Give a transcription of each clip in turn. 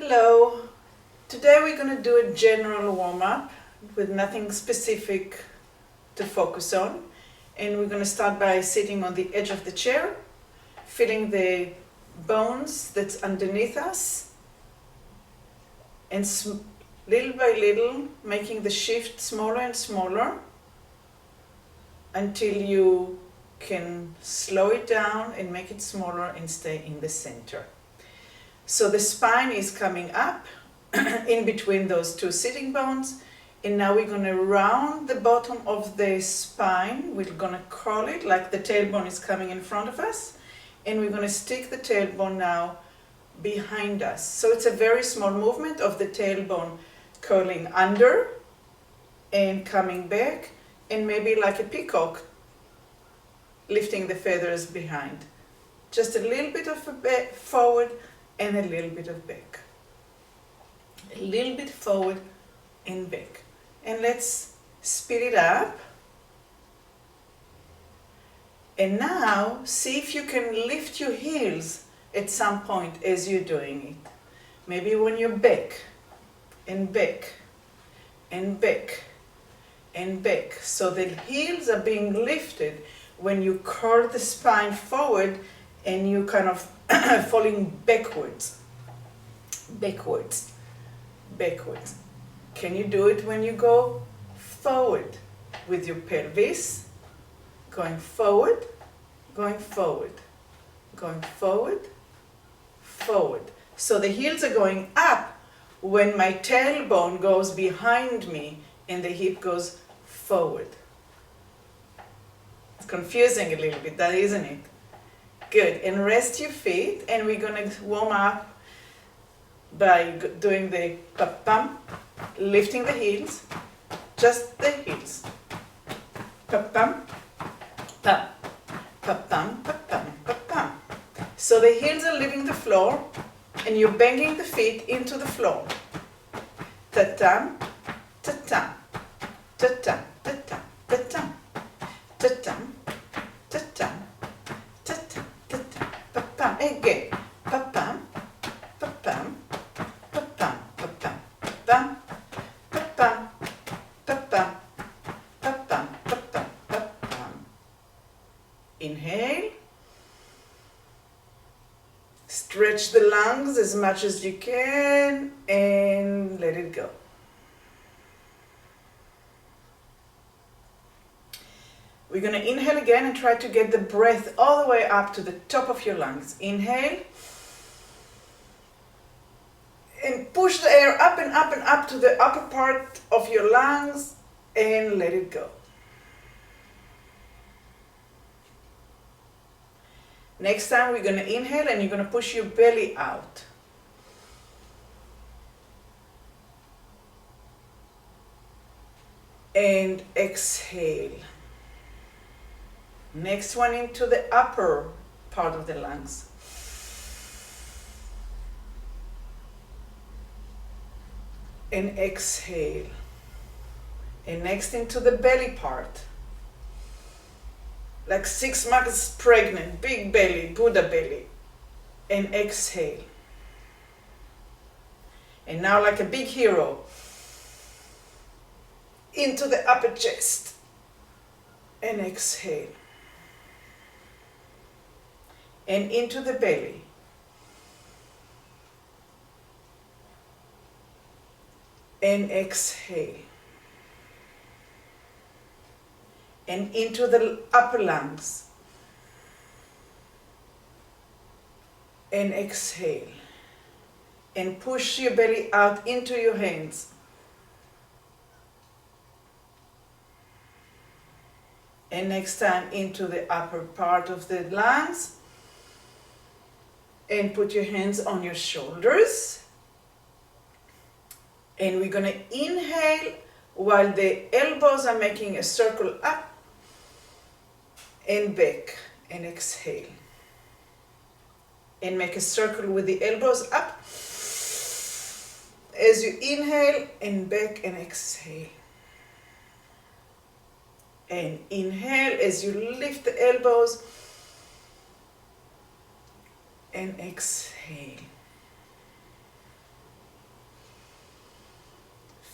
Hello! Today we're going to do a general warm-up with nothing specific to focus on. And we're going to start by sitting on the edge of the chair, feeling the bones that's underneath us, and little by little making the shift smaller and smaller until you can slow it down and make it smaller and stay in the center. So the spine is coming up in between those two sitting bones, and now we're going to round the bottom of the spine. We're going to curl it like the tailbone is coming in front of us, and we're going to stick the tailbone now behind us. So it's a very small movement of the tailbone curling under and coming back, and maybe like a peacock lifting the feathers behind. Just a little bit of a forward and a little bit of back. A little bit forward and back. And let's speed it up. And now see if you can lift your heels at some point as you're doing it. Maybe when you're back and back and back and back. So the heels are being lifted when you curl the spine forward and you kind of falling backwards, backwards, backwards. Can you do it when you go forward with your pelvis? Going forward, going forward, going forward, forward. So the heels are going up when my tailbone goes behind me and the hip goes forward. It's confusing a little bit, that isn't it? Good, and rest your feet, and we're going to warm up by doing the pa-pam, lifting the heels, just the heels. Pa-pam, pam, pa-pam, pa-pam, pa-pam. So the heels are leaving the floor, and you're banging the feet into the floor. Ta-tam, ta-tam, ta-tam, ta-tam, ta-tam, ta-tam, ta-tam. Again, pa-pam, pa-pam, pa-pam, pa-pam, pa-pam, pa-pam, pa-pam, pa-pam, pa-pam, pa-pam. Inhale. Stretch the lungs as much as you can and let it go. We're going to inhale again and try to get the breath all the way up to the top of your lungs. Inhale. And push the air up and up and up to the upper part of your lungs and let it go. Next time we're going to inhale and you're going to push your belly out. And exhale. Next one into the upper part of the lungs. And exhale. And next into the belly part. Like 6 months pregnant, big belly, Buddha belly. And exhale. And now like a big hero. Into the upper chest. And exhale. And into the belly. And exhale. And into the upper lungs. And exhale. And push your belly out into your hands. And next time into the upper part of the lungs. And put your hands on your shoulders. And we're going to inhale while the elbows are making a circle up and back. And exhale. And make a circle with the elbows up as you inhale and back and exhale. And inhale as you lift the elbows and exhale.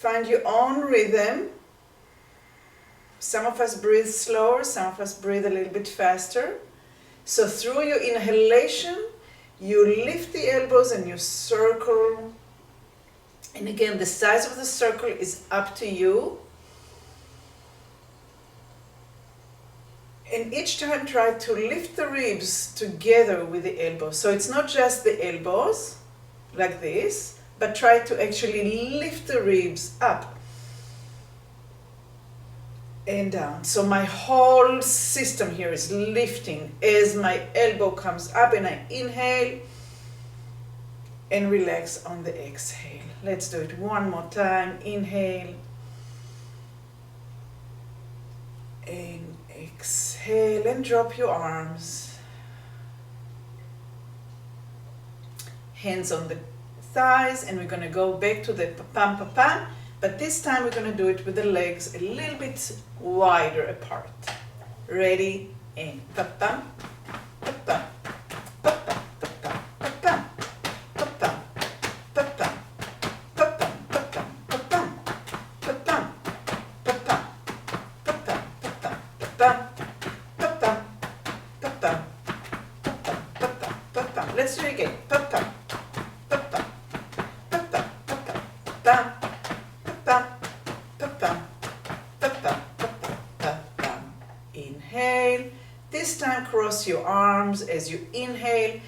Find your own rhythm. Some of us breathe slower, some of us breathe a little bit faster. So through your inhalation, you lift the elbows and you circle. And again, the size of the circle is up to you. And each time try to lift the ribs together with the elbows. So it's not just the elbows, like this, but try to actually lift the ribs up and down. So my whole system here is lifting as my elbow comes up and I inhale and relax on the exhale. Let's do it one more time. Inhale and exhale and drop your arms. Hands on the thighs, and we're going to go back to the pa-pam, but this time we're going to do it with the legs a little bit wider apart. Ready? And pa-pam, pa-pam, pa-pam, pa-pam, pa-pam, pa-pam, pa-pam, pa-pam, pa-pam, pa-pam, pa-pam, pa-pam, pa-pam, pa-pam, pa-pam, pa-pam, pa-pam. Let's do it again. Pa-pam. Inhale. This time cross your arms as you inhale,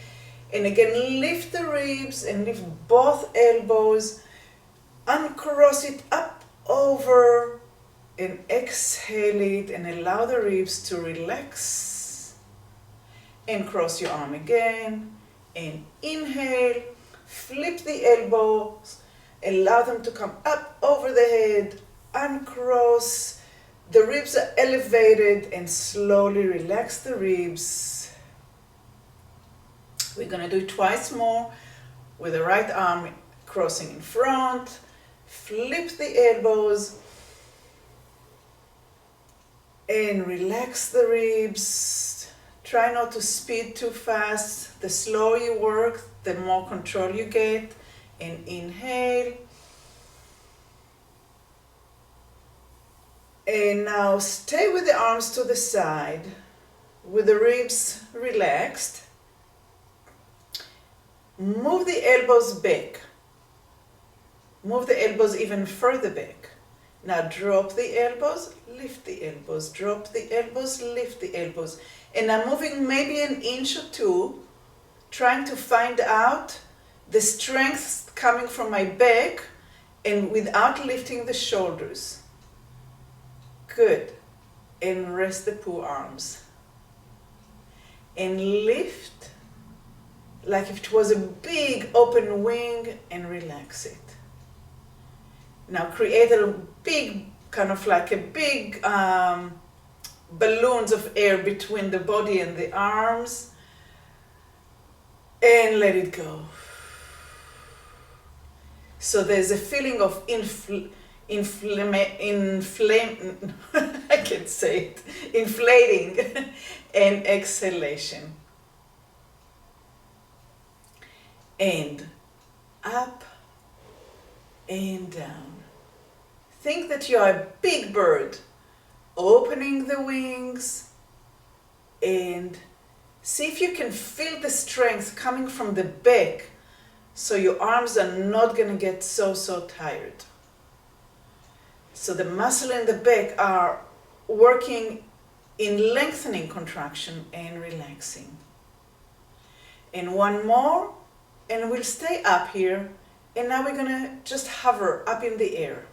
and again lift the ribs and lift both elbows, uncross it up over and exhale it and allow the ribs to relax, and cross your arm again and inhale, flip the elbows, allow them to come up over the head, uncross, the ribs are elevated, and slowly relax the ribs. We're going to do it twice more with the right arm crossing in front, flip the elbows, and relax the ribs. Try not to speed too fast. The slower you work, the more control you get. And inhale. And now stay with the arms to the side, with the ribs relaxed. Move the elbows back. Move the elbows even further back. Now drop the elbows, lift the elbows, drop the elbows, lift the elbows. And I'm moving maybe an inch or two, trying to find out the strength coming from my back and without lifting the shoulders. Good. And rest the poor arms. And lift like if it was a big open wing and relax it. Now create a big, kind of like a big balloons of air between the body and the arms. And let it go. So there's a feeling of I can't say it, inflating and exhalation. And up and down. Think that you are a big bird, opening the wings, and see if you can feel the strength coming from the back, so your arms are not going to get so tired. So the muscle in the back are working in lengthening contraction and relaxing. And one more, and we'll stay up here. And now we're going to just hover up in the air.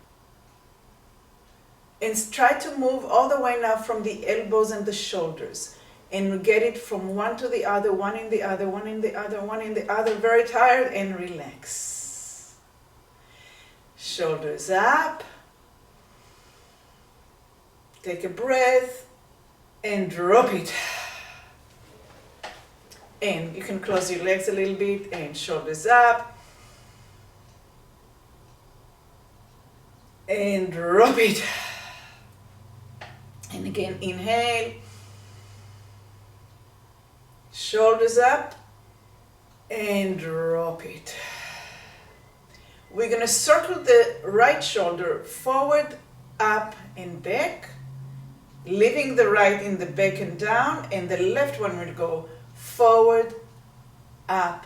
And try to move all the way now from the elbows and the shoulders. And get it from one to the other, one in the other, one in the other, one in the other. Very tired, and relax. Shoulders up. Take a breath and drop it. And you can close your legs a little bit and shoulders up. And drop it. And again, inhale. Shoulders up and drop it. We're going to circle the right shoulder forward, up and back, leaving the right in the back and down, and the left one will go forward, up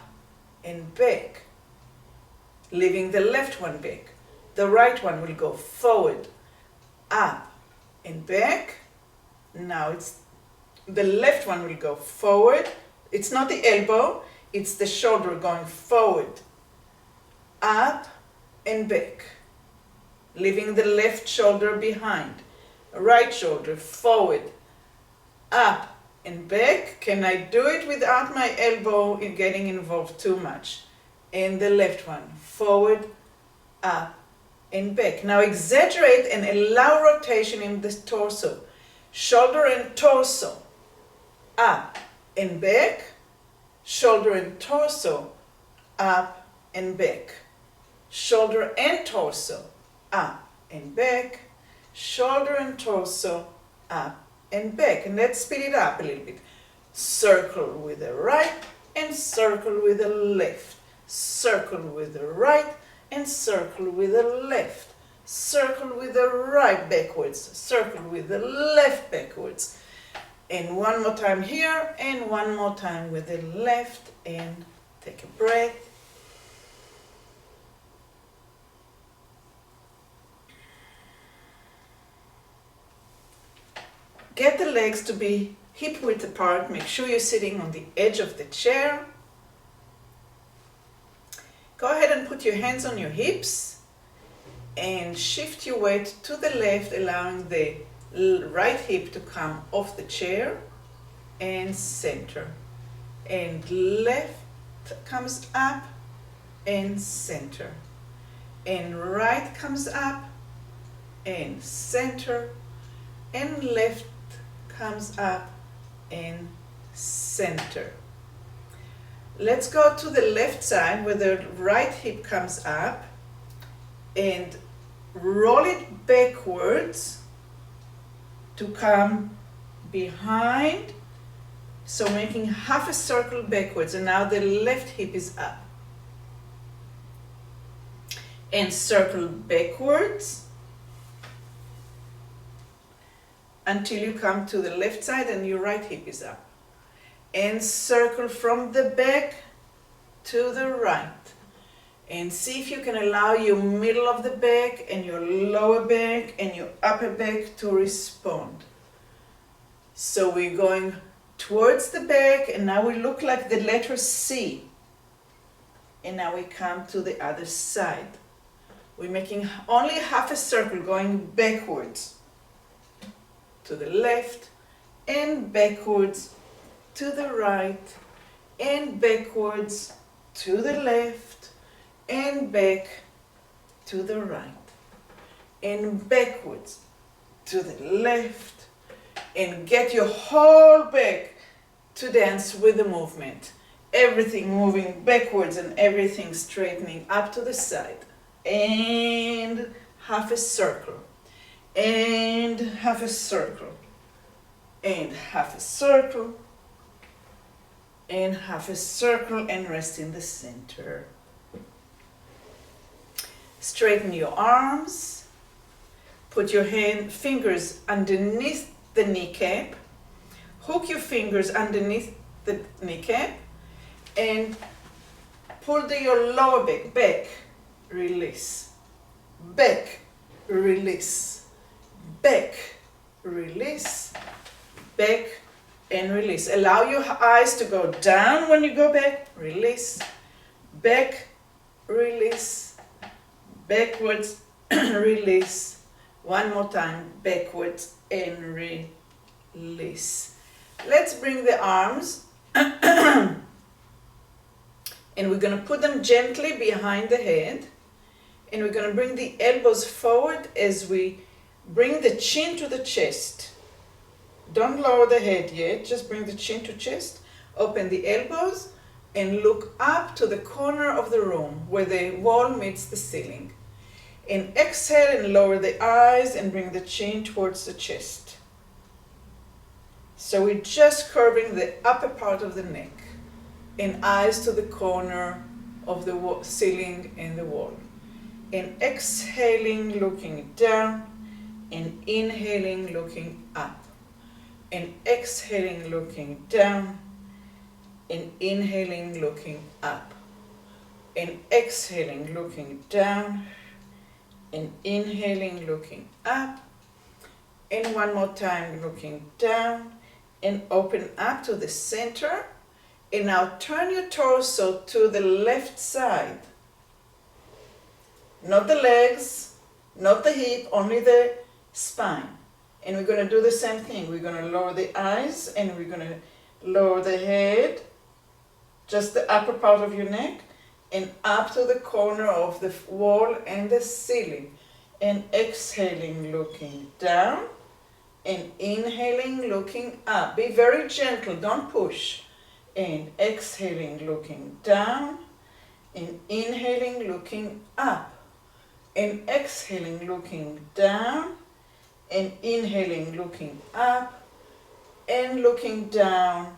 and back, leaving the left one back. The right one will go forward, up and back. Now it's the left one will go forward. It's not the elbow, it's the shoulder going forward, up and back, leaving the left shoulder behind. Right shoulder forward, up and back. Can I do it without my elbow getting involved too much? And the left one, forward, up and back. Now exaggerate and allow rotation in the torso. Shoulder and torso, up and back. Shoulder and torso, up and back. Shoulder and torso, up and back. Shoulder and torso, up and back. And let's speed it up a little bit. Circle with the right and circle with the left. Circle with the right and circle with the left. Circle with the right backwards. Circle with the left backwards. And one more time here and one more time with the left. And take a breath. Get the legs to be hip width apart. Make sure you're sitting on the edge of the chair. Go ahead and put your hands on your hips and shift your weight to the left, allowing the right hip to come off the chair and center. And left comes up and center. And right comes up and center. And left comes up and center. Let's go to the left side where the right hip comes up and roll it backwards to come behind, so making half a circle backwards, and now the left hip is up. And circle backwards until you come to the left side and your right hip is up. And circle from the back to the right. And see if you can allow your middle of the back and your lower back and your upper back to respond. So we're going towards the back, and now we look like the letter C. And now we come to the other side. We're making only half a circle, going backwards to the left and backwards to the right and backwards to the left and back to the right and backwards to the left, and get your whole back to dance with the movement. Everything moving backwards and everything straightening up to the side. And half a circle. And half a circle. And half a circle. And half a circle, and rest in the center. Straighten your arms. Put your fingers underneath the kneecap. Hook your fingers underneath the kneecap and pull your lower back, release, back, release, back, release, back, and release. Allow your eyes to go down when you go back, release, back, release, backwards, release. One more time, backwards and release. Let's bring the arms and we're going to put them gently behind the head, and we're going to bring the elbows forward as we bring the chin to the chest. Don't lower the head yet, just bring the chin to chest. Open the elbows and look up to the corner of the room where the wall meets the ceiling. And exhale and lower the eyes and bring the chin towards the chest. So we're just curving the upper part of the neck and eyes to the corner of the ceiling and the wall. and exhaling, looking down, and inhaling, looking up, and exhaling, looking down, and inhaling, looking up, and exhaling, looking down, and inhaling, looking up, and one more time, looking down, and open up to the center. And now turn your torso to the left side. Not the legs, not the hip, only the spine. And we're going to do the same thing. We're going to lower the eyes and we're going to lower the head, just the upper part of your neck, and up to the corner of the wall and the ceiling. And exhaling, looking down, and inhaling, looking up. Be very gentle, don't push. And exhaling, looking down, and inhaling, looking up, and exhaling, looking down, and inhaling, looking up, and looking down,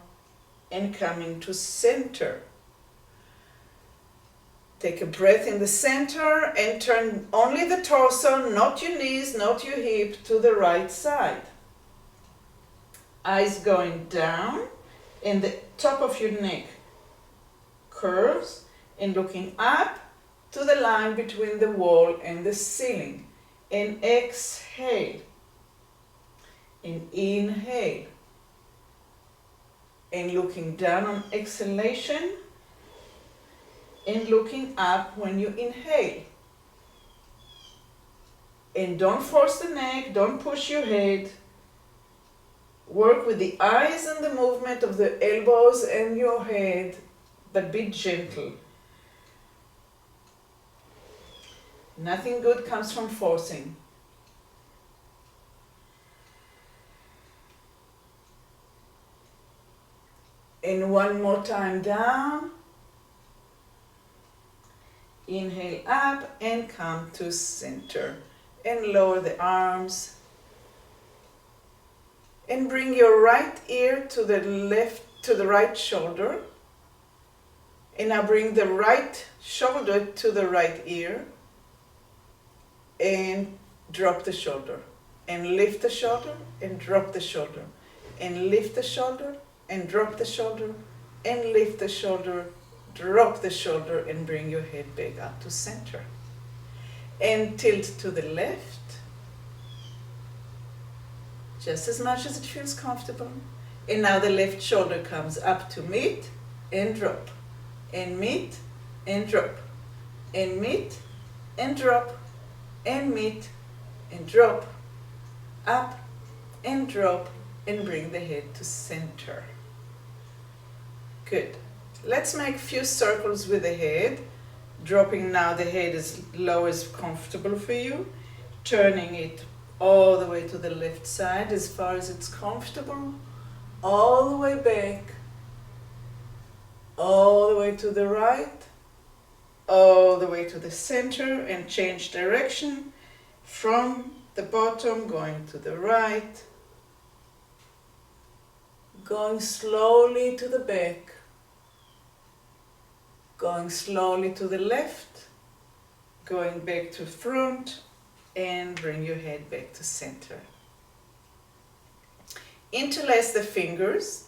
and coming to center. Take a breath in the center and turn only the torso, not your knees, not your hip, to the right side. Eyes going down, and the top of your neck curves, and looking up to the line between the wall and the ceiling. And exhale, and inhale, and looking down on exhalation, and looking up when you inhale. And don't force the neck, don't push your head. Work with the eyes and the movement of the elbows and your head, but be gentle. Nothing good comes from forcing. And one more time down. Inhale up and come to center. And lower the arms. And bring your right ear to the right shoulder. And now bring the right shoulder to the right ear. And drop the shoulder. And lift the shoulder and drop the shoulder. And lift the shoulder and drop the shoulder. And lift the shoulder, drop the shoulder, and bring your head back up to center. And tilt to the left. Just as much as it feels comfortable. And now the left shoulder comes up to meet and drop. And meet and drop. And meet and drop. And meet and drop. Up and drop. And bring the head to center. Good. Let's make a few circles with the head. Dropping now the head as low as comfortable for you. Turning it all the way to the left side as far as it's comfortable, all the way back, all the way to the right, all the way to the center, and change direction from the bottom going to the right, going slowly to the back, going slowly to the left, going back to front, and bring your head back to center. Interlace the fingers.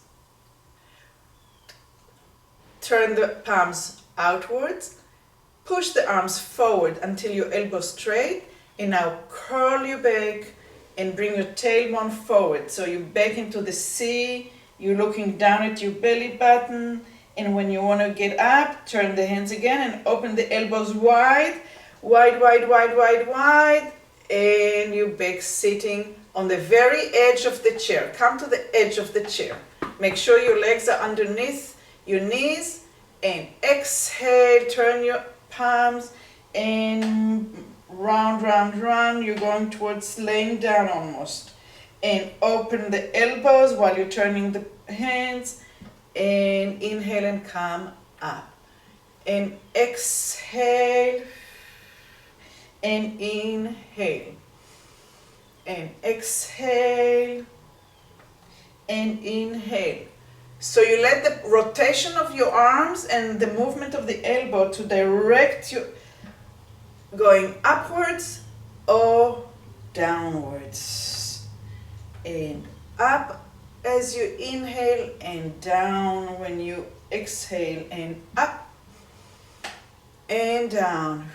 Turn the palms outwards. Push the arms forward until your elbows straight. And now curl your back and bring your tailbone forward. So you're back into the C. You're looking down at your belly button. And when you want to get up, turn the hands again and open the elbows wide. Wide, wide, wide, wide, wide. And you're back sitting on the very edge of the chair. Come to the edge of the chair. Make sure your legs are underneath your knees. And exhale, turn your palms and round, round, round. You're going towards laying down almost. And open the elbows while you're turning the hands. And inhale and come up. And exhale. And inhale. And exhale. And inhale. So you let the rotation of your arms and the movement of the elbow to direct going upwards or downwards. And up as you inhale and down when you exhale, and up and down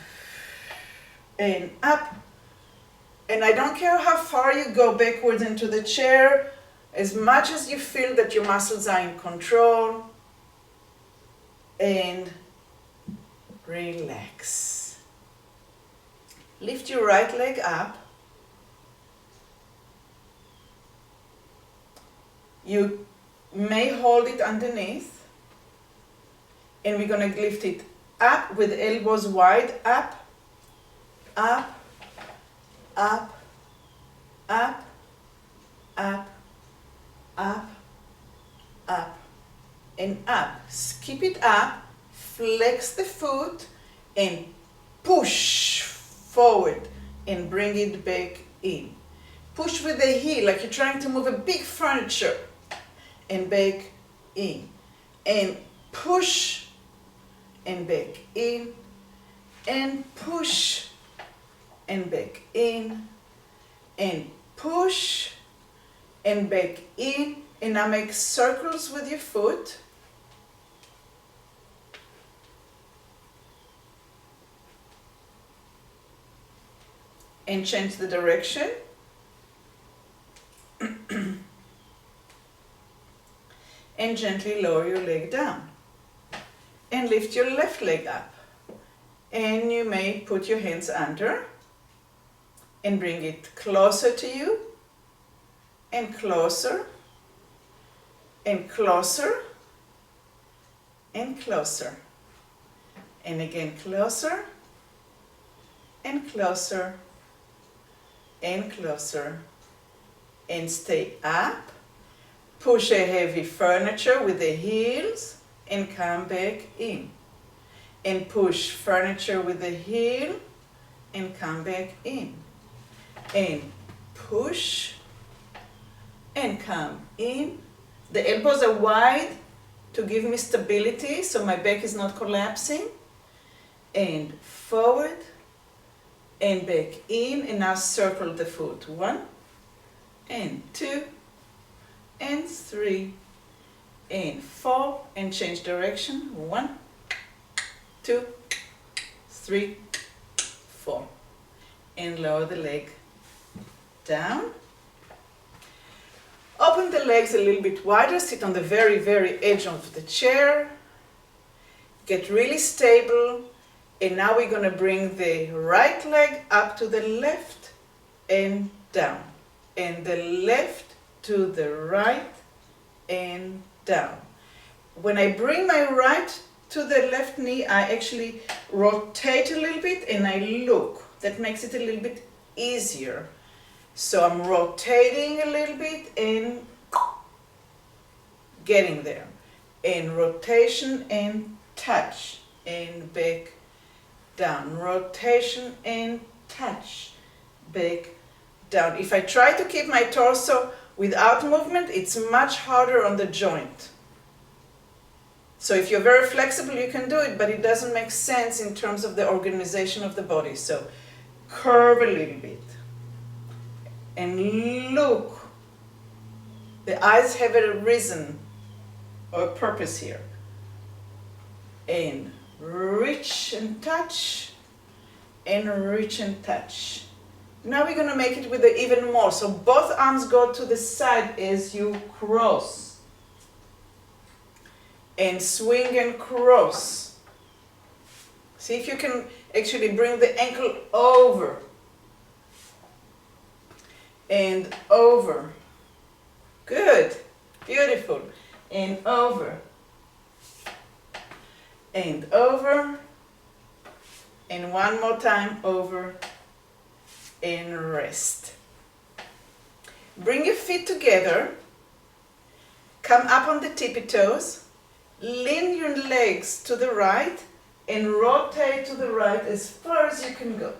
and up. And I don't care how far you go backwards into the chair, as much as you feel that your muscles are in control, and relax. Lift your right leg up. You may hold it underneath, and we're going to lift it up with elbows wide, up, up, up, up, up, up, up, and up. Keep it up, flex the foot, and push forward and bring it back in. Push with the heel like you're trying to move a big furniture, and back in. And push and back in, and push and back in, and push and back in. And now make circles with your foot. And change the direction. And gently lower your leg down. And lift your left leg up. And you may put your hands under and bring it closer to you, and closer, and closer, and closer. And again closer, and closer, and closer. And stay up. Push a heavy furniture with the heels and come back in. And push furniture with the heel and come back in. And push and come in. The elbows are wide to give me stability so my back is not collapsing. And forward and back in. And now circle the foot. 1 and 2 and 3 and 4, and change direction. 1, 2, 3, 4, and lower the leg down. Open the legs a little bit wider, sit on the very, very edge of the chair. Get really stable, and now we're going to bring the right leg up to the left and down, and the left to the right and down. When I bring my right to the left knee, I actually rotate a little bit and I look. That makes it a little bit easier. So I'm rotating a little bit and getting there. And rotation and touch and back down. Rotation and touch, back down. If I try to keep my torso without movement, it's much harder on the joint. So if you're very flexible, you can do it, but it doesn't make sense in terms of the organization of the body. So curve a little bit and look. The eyes have a reason or a purpose here. And reach and touch, and reach and touch. Now we're going to make it with the even more. So both arms go to the side as you cross. And swing and cross. See if you can actually bring the ankle over. And over. Good. Beautiful. And over. And over. And one more time over. And rest. Bring your feet together. Come up on the tippy toes. Lean your legs to the right and rotate to the right as far as you can go.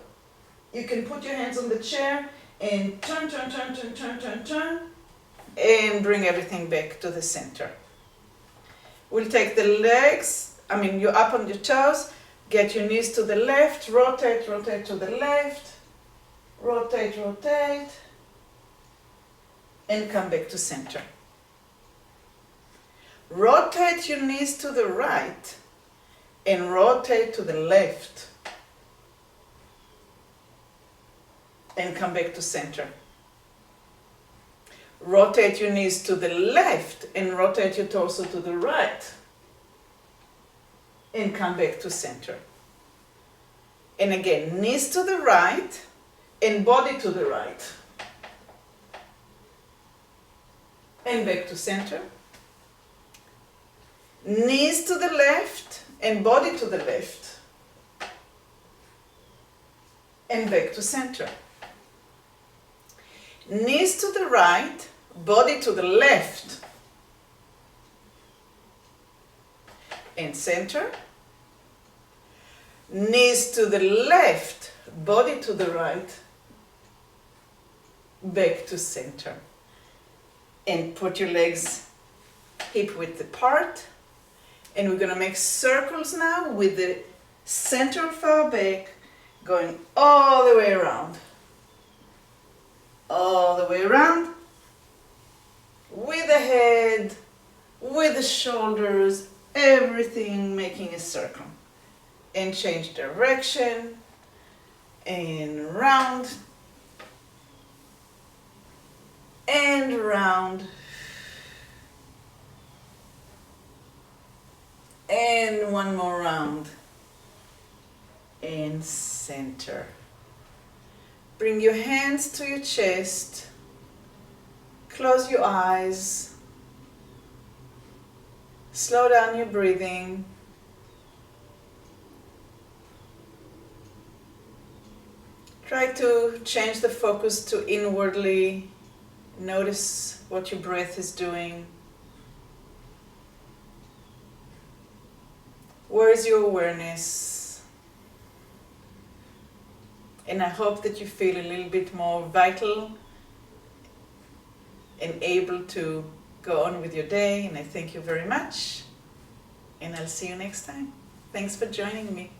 You can put your hands on the chair and turn, turn, turn, turn, turn, turn, turn, and bring everything back to the center. We'll take the legs, you're up on your toes, Get your knees to the left, rotate, rotate to the left, rotate, rotate, and come back to center. Rotate your knees to the right and rotate to the left and come back to center. Rotate your knees to the left and rotate your torso to the right and come back to center. And again, knees to the right and body to the right and back to center. Knees to the left and body to the left and back to center. Knees to the right, body to the left and center. Knees to the left, body to the right, back to center. And put your legs hip width apart. And we're going to make circles now with the center of our back going all the way around. All the way around. With the head, with the shoulders, everything making a circle. And change direction. And round. And round. And one more round. And center. Bring your hands to your chest. Close your eyes. Slow down your breathing. Try to change the focus to inwardly. Notice what your breath is doing. Where is your awareness? And I hope that you feel a little bit more vital and able to go on with your day. And I thank you very much. And I'll see you next time. Thanks for joining me.